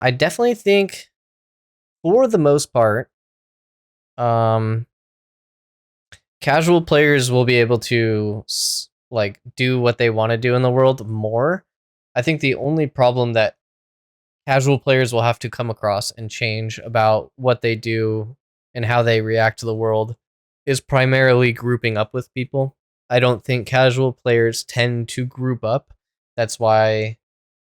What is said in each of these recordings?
I definitely think, for the most part, um, casual players will be able to like do what they want to do in the world more. I think the only problem that casual players will have to come across and change about what they do and how they react to the world is primarily grouping up with people. I don't think casual players tend to group up. That's why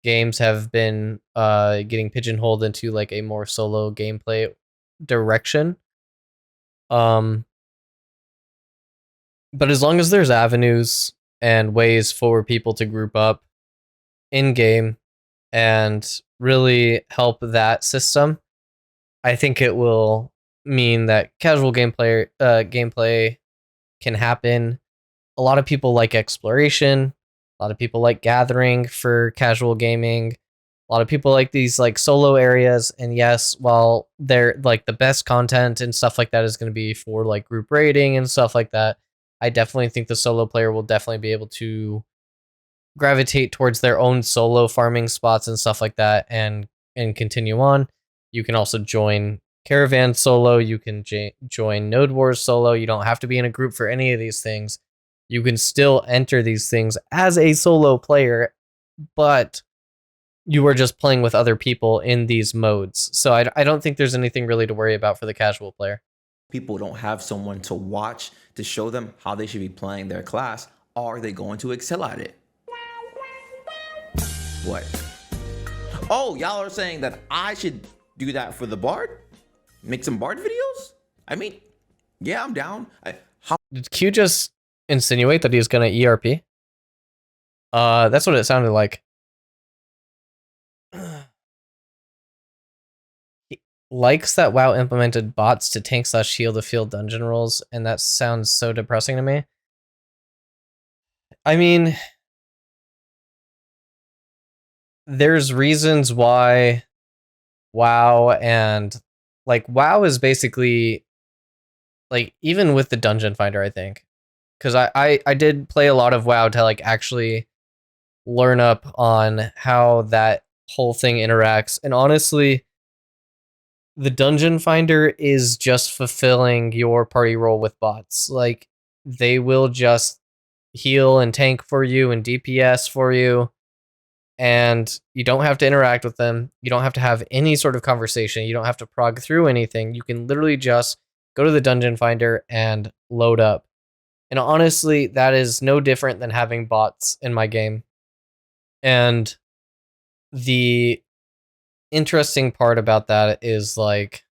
games have been getting pigeonholed into like a more solo gameplay direction. Um, but as long as there's avenues and ways for people to group up in game and really help that system, I think it will mean that casual gameplay can happen. A lot of people like exploration. A lot of people like gathering for casual gaming. A lot of people like these like solo areas. And yes, while they're like the best content and stuff like that is going to be for like group raiding and stuff like that, I definitely think the solo player will definitely be able to gravitate towards their own solo farming spots and stuff like that and continue on. You can also join Caravan solo, you can join Node Wars solo. You don't have to be in a group for any of these things. You can still enter these things as a solo player, but you are just playing with other people in these modes. So I don't think there's anything really to worry about for the casual player. People don't have someone to watch to show them how they should be playing their class. Are they going to excel at it? What? Oh, y'all are saying that I should do that for the Bard? Make some Bard videos? I mean, yeah, I'm down. Did Q just insinuate that he's gonna ERP? That's what it sounded like. He likes that WoW implemented bots to tank / heal the field dungeon rolls, and that sounds so depressing to me. I mean, there's reasons why WoW and like WoW is basically like even with the dungeon finder, I think, because I did play a lot of WoW to like actually learn up on how that whole thing interacts, and honestly, the dungeon finder is just fulfilling your party role with bots. Like they will just heal and tank for you and DPS for you, and you don't have to interact with them. You don't have to have any sort of conversation. You don't have to prog through anything. You can literally just go to the dungeon finder and load up. And honestly, that is no different than having bots in my game. And the interesting part about that is like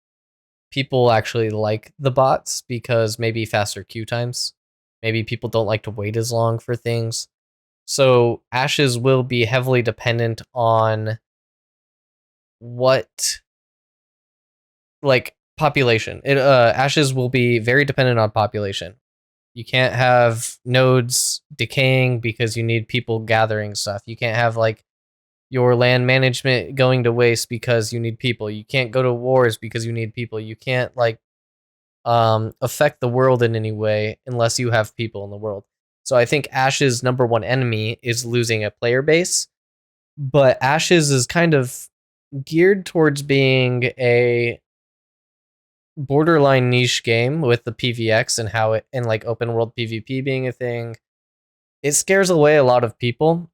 people actually like the bots because maybe faster queue times. Maybe people don't like to wait as long for things. So Ashes will be heavily dependent on what like population. Ashes will be very dependent on population. You can't have nodes decaying because you need people gathering stuff. You can't have like your land management going to waste because you need people. You can't go to wars because you need people. You can't like affect the world in any way unless you have people in the world. So I think Ash's number one enemy is losing a player base, but Ashes is kind of geared towards being a borderline niche game with the PVX and how it and like open world PvP being a thing. It scares away a lot of people,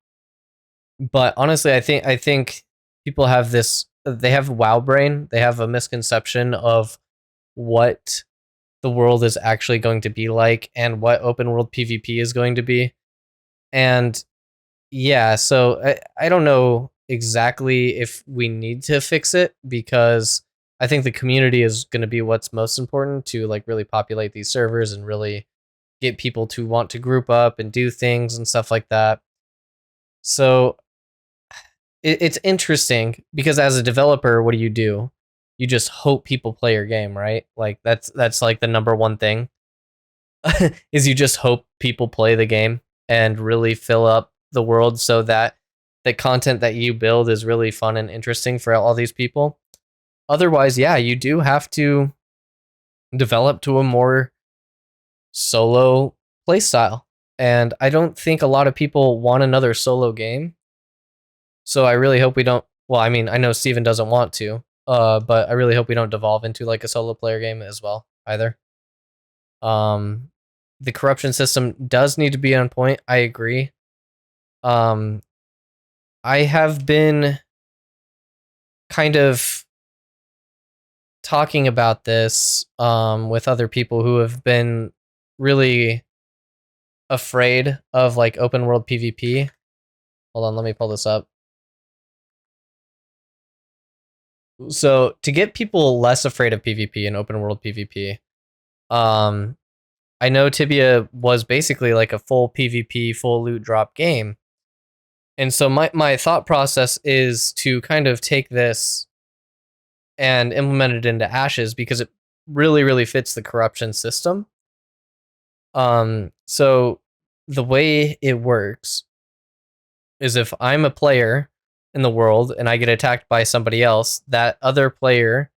but honestly, I think people have this. They have WoW brain. They have a misconception of what the world is actually going to be like and what open world PvP is going to be. And yeah, so I don't know exactly if we need to fix it because I think the community is going to be what's most important to like really populate these servers and really get people to want to group up and do things and stuff like that. So it's interesting because as a developer, what do? You just hope people play your game, right? Like that's like the number one thing is you just hope people play the game and really fill up the world so that the content that you build is really fun and interesting for all these people. Otherwise, yeah, you do have to develop to a more solo playstyle. And I don't think a lot of people want another solo game. So I really hope we don't well, I mean, I know Steven doesn't want to, but I really hope we don't devolve into like a solo player game as well either. The corruption system does need to be on point. I agree. I have been kind of talking about this with other people who have been really afraid of like open world PvP. Hold on, let me pull this up. So to get people less afraid of PvP and open world PvP, I know Tibia was basically like a full PvP, full loot drop game. And so my thought process is to kind of take this and implement it into Ashes because it really, really fits the corruption system. So the way it works is if I'm a player in the world and I get attacked by somebody else, that other player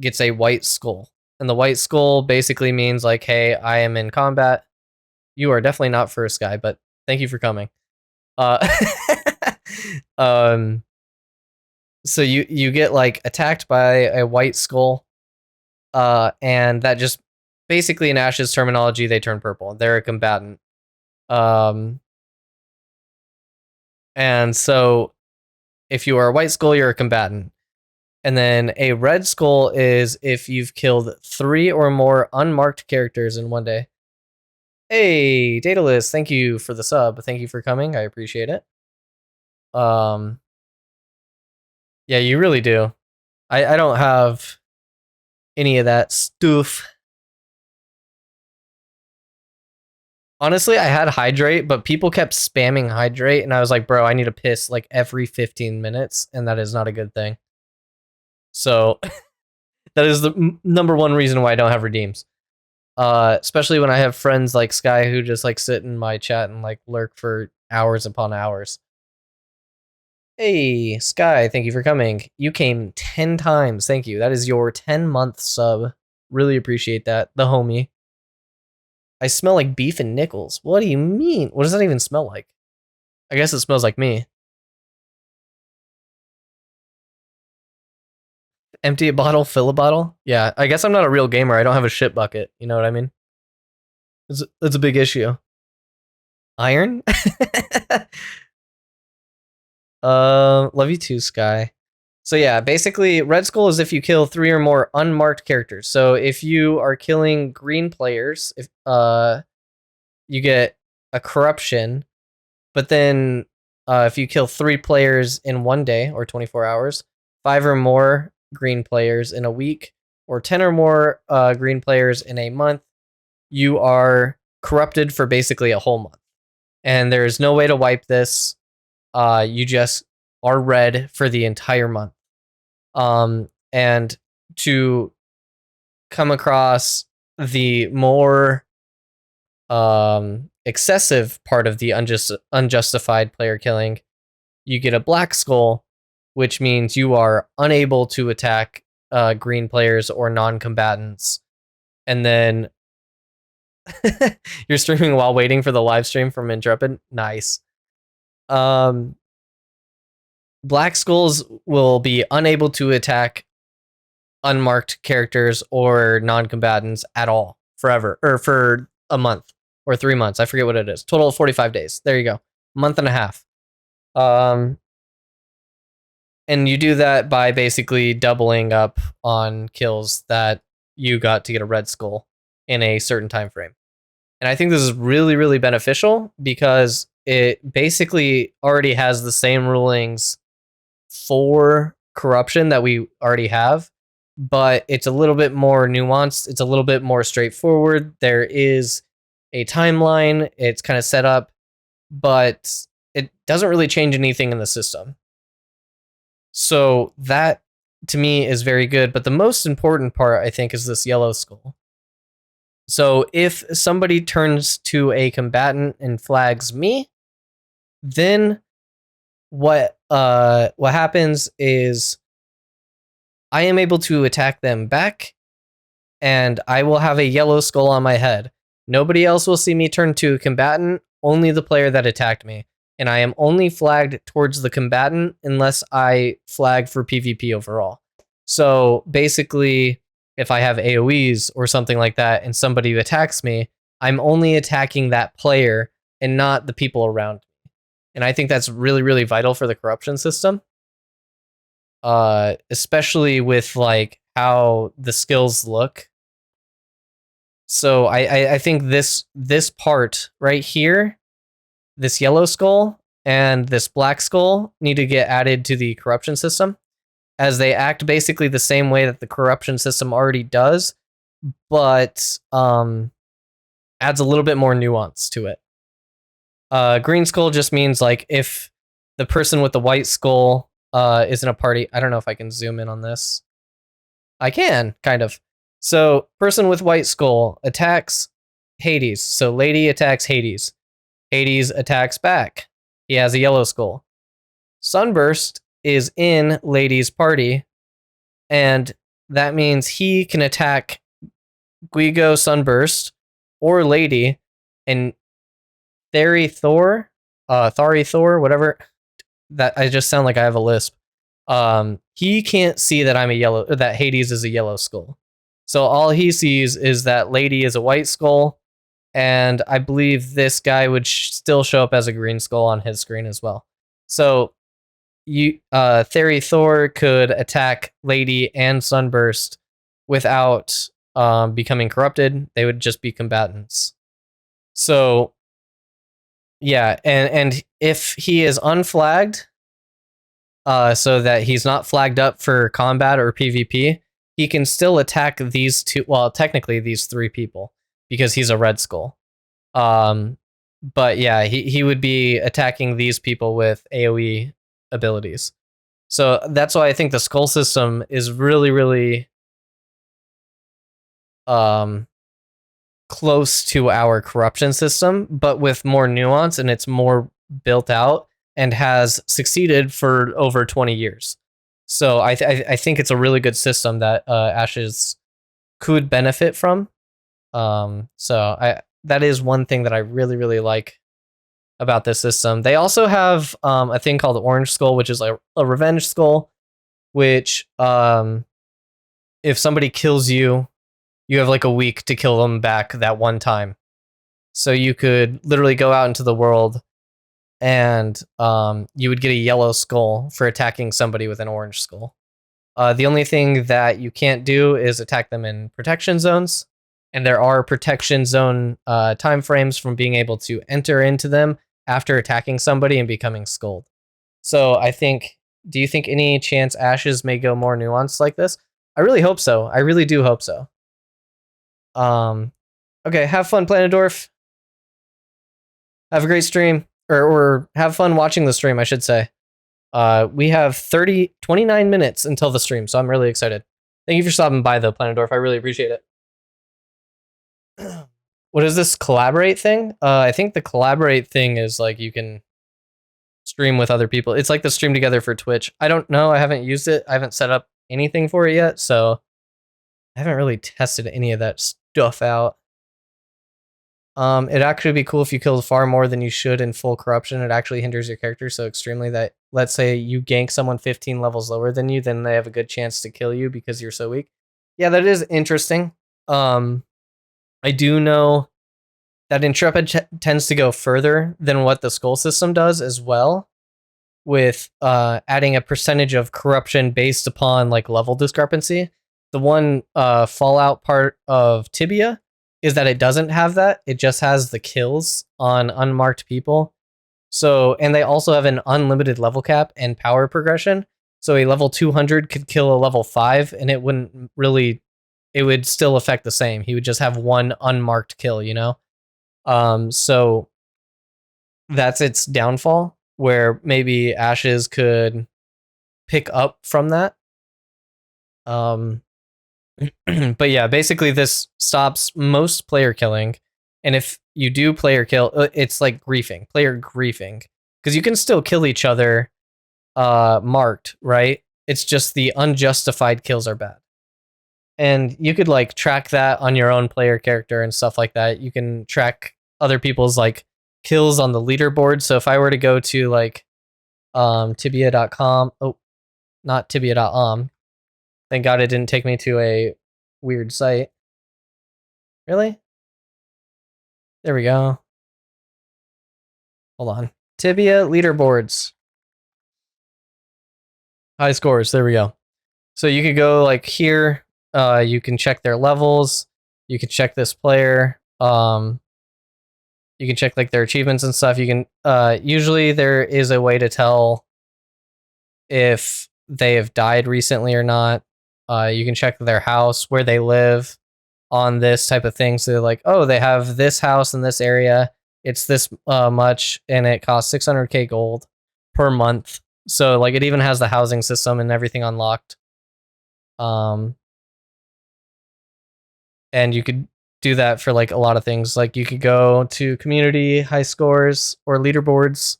gets a white skull. And the white skull basically means like, hey, I am in combat. You are definitely not first guy, but thank you for coming. So you get like attacked by a white skull, and that just basically in Ash's terminology, they turn purple. They're a combatant. And so if you are a white skull, you're a combatant. And then a red skull is if you've killed 3 or more unmarked characters in one day. Hey, Daedalus, thank you for the sub. Thank you for coming. I appreciate it. Yeah, you really do. I don't have any of that stuff. Honestly, I had hydrate, but people kept spamming hydrate, and I was like, bro, I need to piss like every 15 minutes, and that is not a good thing. So that is the number one reason why I don't have redeems. Especially when I have friends like Sky who just like sit in my chat and like lurk for hours upon hours. Hey, Sky, thank you for coming. You came 10 times. Thank you. That is your 10-month sub. Really appreciate that. The homie. I smell like beef and nickels. What do you mean? What does that even smell like? I guess it smells like me. Empty a bottle, fill a bottle? Yeah, I guess I'm not a real gamer. I don't have a shit bucket. You know what I mean? It's a big issue. Iron? Love you too, Sky. So yeah, basically, Red Skull is if you kill 3 or more unmarked characters. So if you are killing green players, if you get a corruption, but then if you kill 3 players in one day or 24 hours, 5 or more green players in a week, or 10 or more green players in a month, you are corrupted for basically a whole month. And there's no way to wipe this. You just are red for the entire month. And to come across the more excessive part of the unjustified player killing, you get a black skull, which means you are unable to attack green players or non-combatants. And then you're streaming while waiting for the live stream from Intrepid. Nice. Black skulls will be unable to attack unmarked characters or non-combatants at all forever, or for a month or 3 months. I forget what it is. Total of 45 days. There you go. Month and a half. And you do that by basically doubling up on kills that you got to get a red skull in a certain time frame. And I think this is really, really beneficial because it basically already has the same rulings for corruption that we already have, but it's a little bit more nuanced. It's a little bit more straightforward. There is a timeline. It's kind of set up, but it doesn't really change anything in the system. So that to me is very good. But the most important part, I think, is this yellow skull. So if somebody turns to a combatant and flags me, then what happens is I am able to attack them back, and I will have a yellow skull on my head. Nobody else will see me turn to a combatant, only the player that attacked me. and I am only flagged towards the combatant unless I flag for PvP overall. So basically, if I have AoEs or something like that and somebody attacks me, I'm only attacking that player and not the people around me. And I think that's really, really vital for the corruption system. Especially with like how the skills look. So I think this part right here, this yellow skull and this black skull need to get added to the corruption system, as they act basically the same way that the corruption system already does, but adds a little bit more nuance to it. Green skull just means like if the person with the white skull is in a party. I don't know if I can zoom in on this. I can, kind of. So, person with white skull attacks Hades. So, lady attacks Hades. Hades attacks back. He has a yellow skull. Sunburst is in lady's party, and that means he can attack Guigo Sunburst or lady, and Thari Thor, whatever. That I just sound like I have a lisp. He can't see that that Hades is a yellow skull. So all he sees is that lady is a white skull, and I believe this guy would still show up as a green skull on his screen as well. So Thari Thor could attack lady and Sunburst without becoming corrupted. They would just be combatants. So yeah, and if he is unflagged, so that he's not flagged up for combat or PvP, he can still attack these two. Well, technically these three people because he's a red skull. But yeah, he would be attacking these people with AoE abilities. So that's why I think the skull system is really, really close to our corruption system, but with more nuance, and it's more built out and has succeeded for over 20 years. So I think it's a really good system that Ashes could benefit from. So that is one thing that I really, really like about this system. They also have a thing called Orange Skull, which is like a revenge skull, which if somebody kills you, you have like a week to kill them back that one time. So you could literally go out into the world and you would get a yellow skull for attacking somebody with an orange skull. The only thing that you can't do is attack them in protection zones. And there are protection zone time frames from being able to enter into them after attacking somebody and becoming skulled. So do you think any chance Ashes may go more nuanced like this? I really hope so. I really do hope so. Okay, have fun, Planadorf. Have a great stream, or have fun watching the stream, I should say. We have 29 minutes until the stream, so I'm really excited. Thank you for stopping by, though, Planadorf. I really appreciate it. What is this collaborate thing? I think the collaborate thing is like you can stream with other people. It's like the stream together for Twitch. I don't know. I haven't used it. I haven't set up anything for it yet, so I haven't really tested any of that stuff out. It'd actually be cool if you killed far more than you should in full corruption. It actually hinders your character so extremely that, let's say you gank someone 15 levels lower than you, then they have a good chance to kill you because you're so weak. Yeah, that is interesting. I do know that Intrepid tends to go further than what the Skull system does as well, with adding a percentage of corruption based upon like level discrepancy. The one Fallout part of Tibia is that it doesn't have that. It just has the kills on unmarked people. So, and they also have an unlimited level cap and power progression. So a level 200 could kill a level 5 and it would still affect the same. He would just have one unmarked kill, you know? So that's its downfall, where maybe Ashes could pick up from that. But yeah, basically this stops most player killing, and if you do player kill, it's like player griefing, because you can still kill each other marked, right? It's just the unjustified kills are bad. And you could like track that on your own player character and stuff like that. You can track other people's like kills on the leaderboard. So if I were to go to like tibia.com, oh, not tibia.com. Thank God it didn't take me to a weird site. Really? There we go. Hold on. Tibia leaderboards. High scores. There we go. So you could go like here. You can check their levels. You can check this player. You can check like their achievements and stuff. You can usually there is a way to tell if they have died recently or not. You can check their house, where they live on this type of thing. So they're like, oh, they have this house in this area. It's this much, and it costs 600k gold per month. So like it even has the housing system and everything unlocked. And you could do that for like a lot of things. Like you could go to community, high scores, or leaderboards.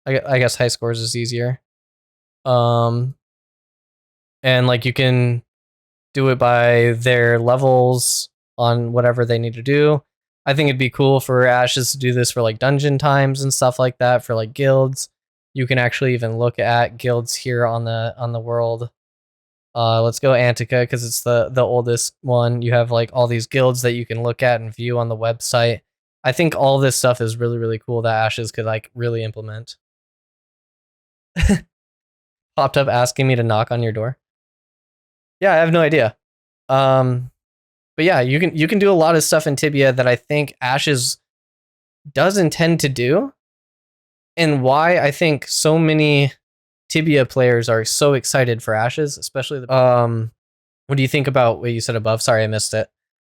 I guess high scores is easier. And like you can do it by their levels on whatever they need to do. I think it'd be cool for Ashes to do this for like dungeon times and stuff like that, for like guilds. You can actually even look at guilds here on the world. Let's go Antica because it's the oldest one. You have like all these guilds that you can look at and view on the website. I think all this stuff is really, really cool that Ashes could like really implement. Popped up asking me to knock on your door. Yeah, I have no idea. But yeah, you can do a lot of stuff in Tibia that I think Ashes does intend to do, and why I think so many Tibia players are so excited for Ashes, especially the what do you think about what you said above? Sorry, I missed it.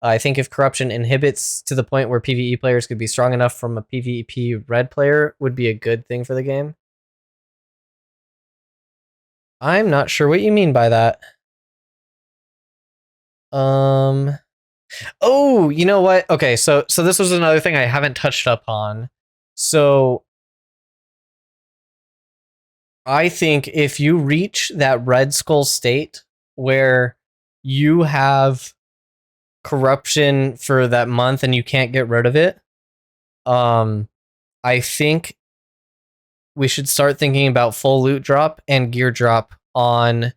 I think if corruption inhibits to the point where PvE players could be strong enough from a PvP red player would be a good thing for the game. I'm not sure what you mean by that. Oh, you know what? Okay, so this was another thing I haven't touched up on. So I think if you reach that Red Skull state where you have corruption for that month and you can't get rid of it, I think we should start thinking about full loot drop and gear drop on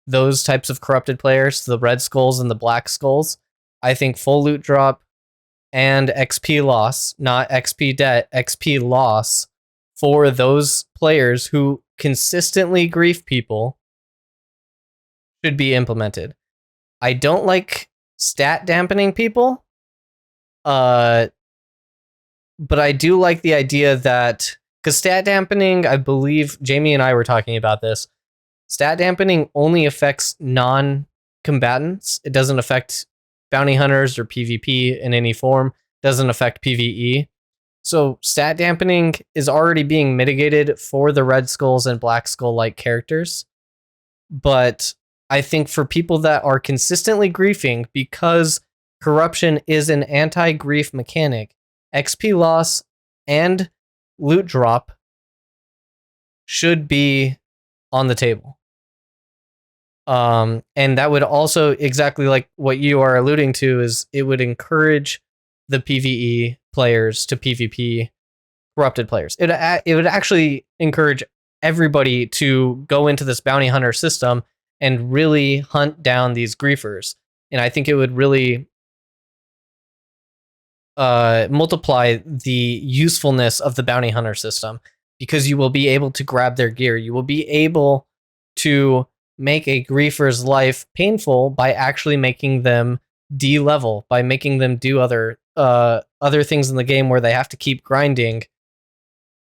those types of corrupted players, the Red Skulls and the Black Skulls. I think full loot drop and XP loss, not XP debt, XP loss for those players who consistently grief people should be implemented. I don't like stat dampening people, but I do like the idea that, because stat dampening, I believe Jamie and I were talking about this, stat dampening only affects non-combatants. It doesn't affect bounty hunters or PvP in any form. It doesn't affect PvE. So stat dampening is already being mitigated for the Red Skulls and Black Skull-like characters. But I think for people that are consistently griefing, because corruption is an anti-grief mechanic, XP loss and loot drop should be on the table. And that would also, exactly like what you are alluding to, is it would encourage the PvE players to PvP corrupted players. It would actually encourage everybody to go into this bounty hunter system and really hunt down these griefers. And I think it would really multiply the usefulness of the bounty hunter system, because you will be able to grab their gear. You will be able to make a griefer's life painful by actually making them D-level, by making them do other things in the game where they have to keep grinding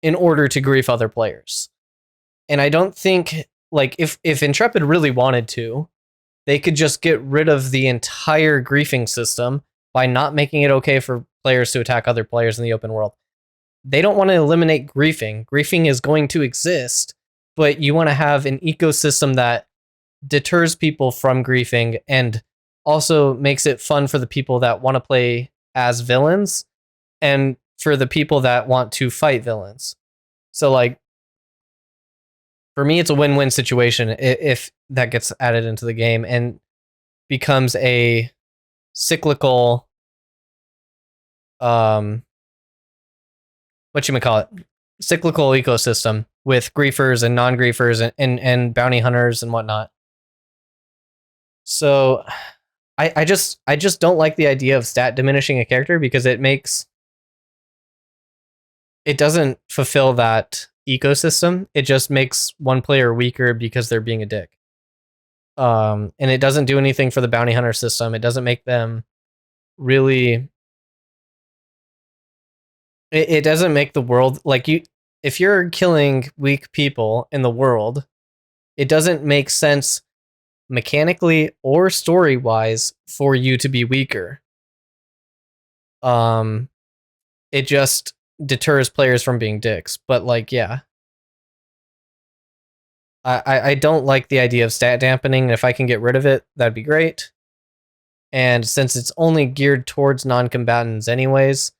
in order to grief other players. And I don't think, like, if Intrepid really wanted to, they could just get rid of the entire griefing system by not making it okay for players to attack other players in the open world. They don't want to eliminate griefing. Griefing is going to exist, but you want to have an ecosystem that deters people from griefing and also makes it fun for the people that want to play as villains and for the people that want to fight villains. So, like, for me, it's a win-win situation if that gets added into the game and becomes a cyclical whatchamacallit, cyclical ecosystem with griefers and non-griefers and bounty hunters and whatnot. So I just don't like the idea of stat diminishing a character because it doesn't fulfill that ecosystem. It just makes one player weaker because they're being a dick. And it doesn't do anything for the bounty hunter system. It doesn't make them really. It doesn't make the world like you. If you're killing weak people in the world, it doesn't make sense mechanically or story wise for you to be weaker. It just deters players from being dicks. But like, yeah. I don't like the idea of stat dampening. If I can get rid of it, that'd be great. And since it's only geared towards non-combatants anyways,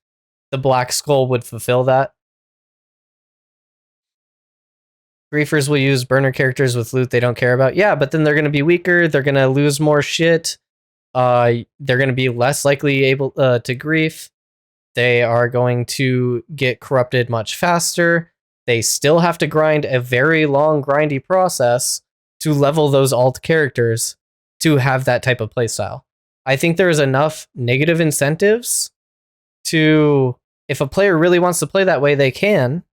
the Black Skull would fulfill that. Griefers will use burner characters with loot they don't care about. Yeah, but then they're going to be weaker. They're going to lose more shit. They're going to be less likely able to grief. They are going to get corrupted much faster. They still have to grind a very long, grindy process to level those alt characters to have that type of playstyle. I think there is enough negative incentives to, if a player really wants to play that way, they can.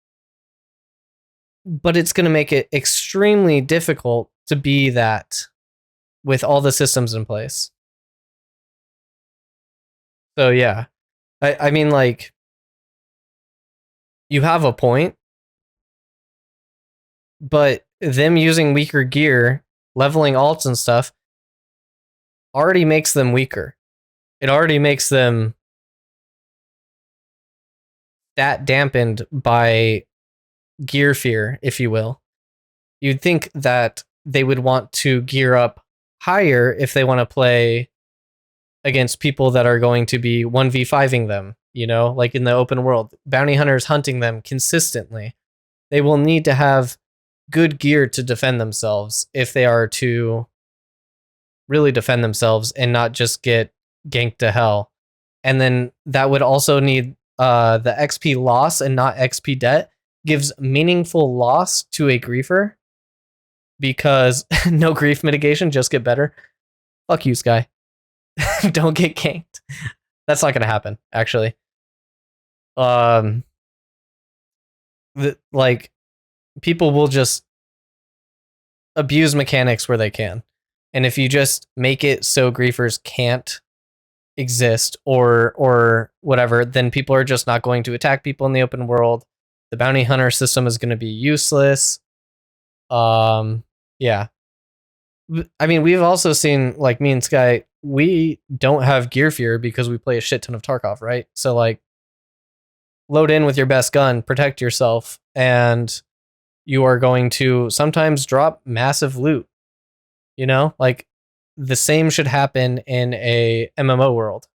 But it's going to make it extremely difficult to be that with all the systems in place. So yeah, I mean, like, you have a point, but them using weaker gear, leveling alts and stuff, already makes them weaker. It already makes them stat dampened by gear fear, if you will. You'd think that they would want to gear up higher if they want to play against people that are going to be 1v5ing them, you know, like in the open world. Bounty hunters hunting them consistently. They will need to have good gear to defend themselves if they are to really defend themselves and not just get ganked to hell. And then that would also need the XP loss and not XP debt gives meaningful loss to a griefer because no grief mitigation, just get better. Fuck you, Sky. Don't get ganked. That's not going to happen, actually. Like, people will just abuse mechanics where they can. And if you just make it so griefers can't exist or whatever, then people are just not going to attack people in the open world. The bounty hunter system is going to be useless. Yeah. I mean, we've also seen, like, me and Sky, we don't have gear fear because we play a shit ton of Tarkov, right? So, like, load in with your best gun, protect yourself, and you are going to sometimes drop massive loot. You know, like, the same should happen in a MMO world.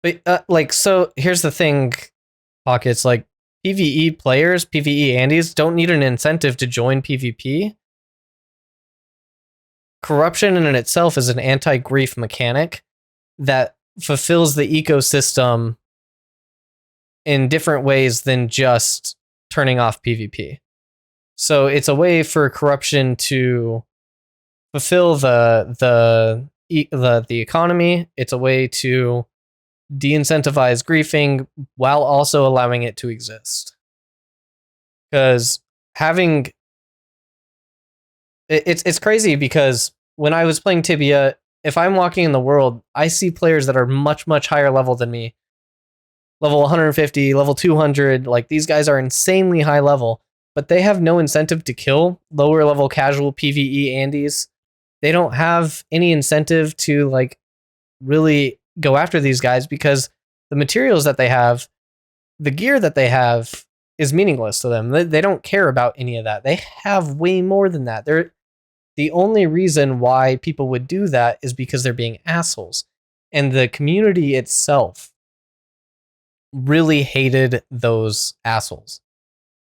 But like, so here's the thing, Pockets, like, PvE players, PvE Andes don't need an incentive to join PvP. Corruption in itself is an anti-grief mechanic that fulfills the ecosystem in different ways than just turning off PvP. So it's a way for corruption to fulfill the economy. It's a way to de-incentivize griefing while also allowing it to exist. Because having it's crazy, because when I was playing Tibia, if I'm walking in the world, I see players that are much, much higher level than me. Level 150, level 200, like, these guys are insanely high level, but they have no incentive to kill lower level casual PvE Andes. They don't have any incentive to, like, really go after these guys because the materials that they have, the gear that they have, is meaningless to them. They don't care about any of that. They have way more than that. The only reason why people would do that is because they're being assholes. And the community itself really hated those assholes.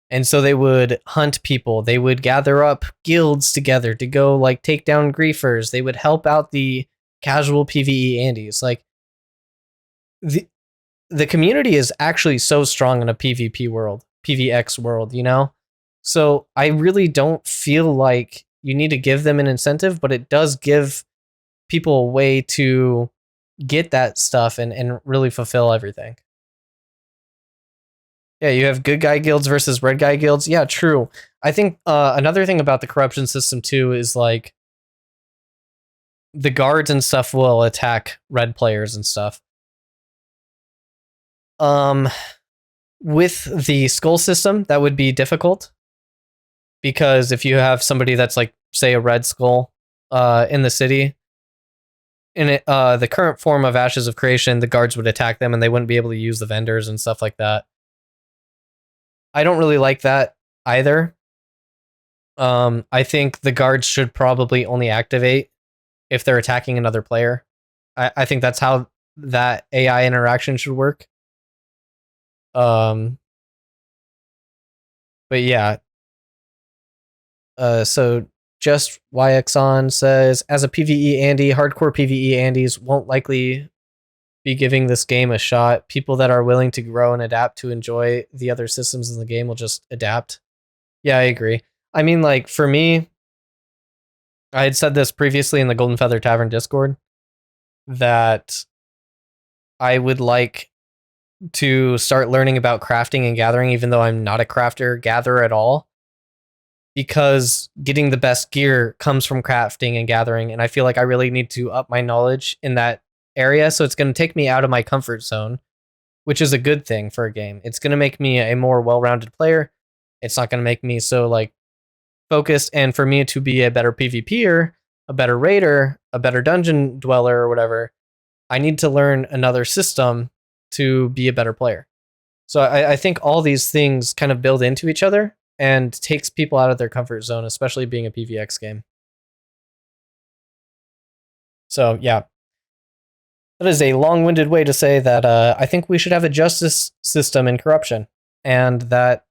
And so they would hunt people. They would gather up guilds together to go, like, take down griefers. They would help out the casual PvE Andes. Like, the the community is actually so strong in a PvP world, PvX world, you know? So I really don't feel like you need to give them an incentive, but it does give people a way to get that stuff and really fulfill everything. Yeah, you have good guy guilds versus red guy guilds. Yeah, true. I think another thing about the corruption system too is like the guards and stuff will attack red players and stuff. Um, with the skull system, that would be difficult because if you have somebody that's like, say, a red skull in the city, in it, the current form of Ashes of Creation, the guards would attack them and they wouldn't be able to use the vendors and stuff like that. I don't really like that either. I think the guards should probably only activate if they're attacking another player. I think that's how that AI interaction should work. But yeah. So just YXon says, as a PvE Andy, hardcore PvE Andys won't likely be giving this game a shot. People that are willing to grow and adapt to enjoy the other systems in the game will just adapt. Yeah, I agree. I mean, like, for me, I had said this previously in the Golden Feather Tavern Discord that I would like to start learning about crafting and gathering, even though I'm not a crafter gatherer at all, because getting the best gear comes from crafting and gathering. And I feel like I really need to up my knowledge in that area. So it's going to take me out of my comfort zone, which is a good thing for a game. It's going to make me a more well-rounded player. It's not going to make me so like focused. And for me to be a better PvPer, a better raider, a better dungeon dweller or whatever, I need to learn another system to be a better player. So I think all these things kind of build into each other and takes people out of their comfort zone, especially being a PvX game. So yeah, that is a long-winded way to say that I think we should have a justice system in corruption, and that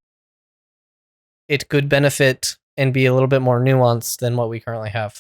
it could benefit and be a little bit more nuanced than what we currently have.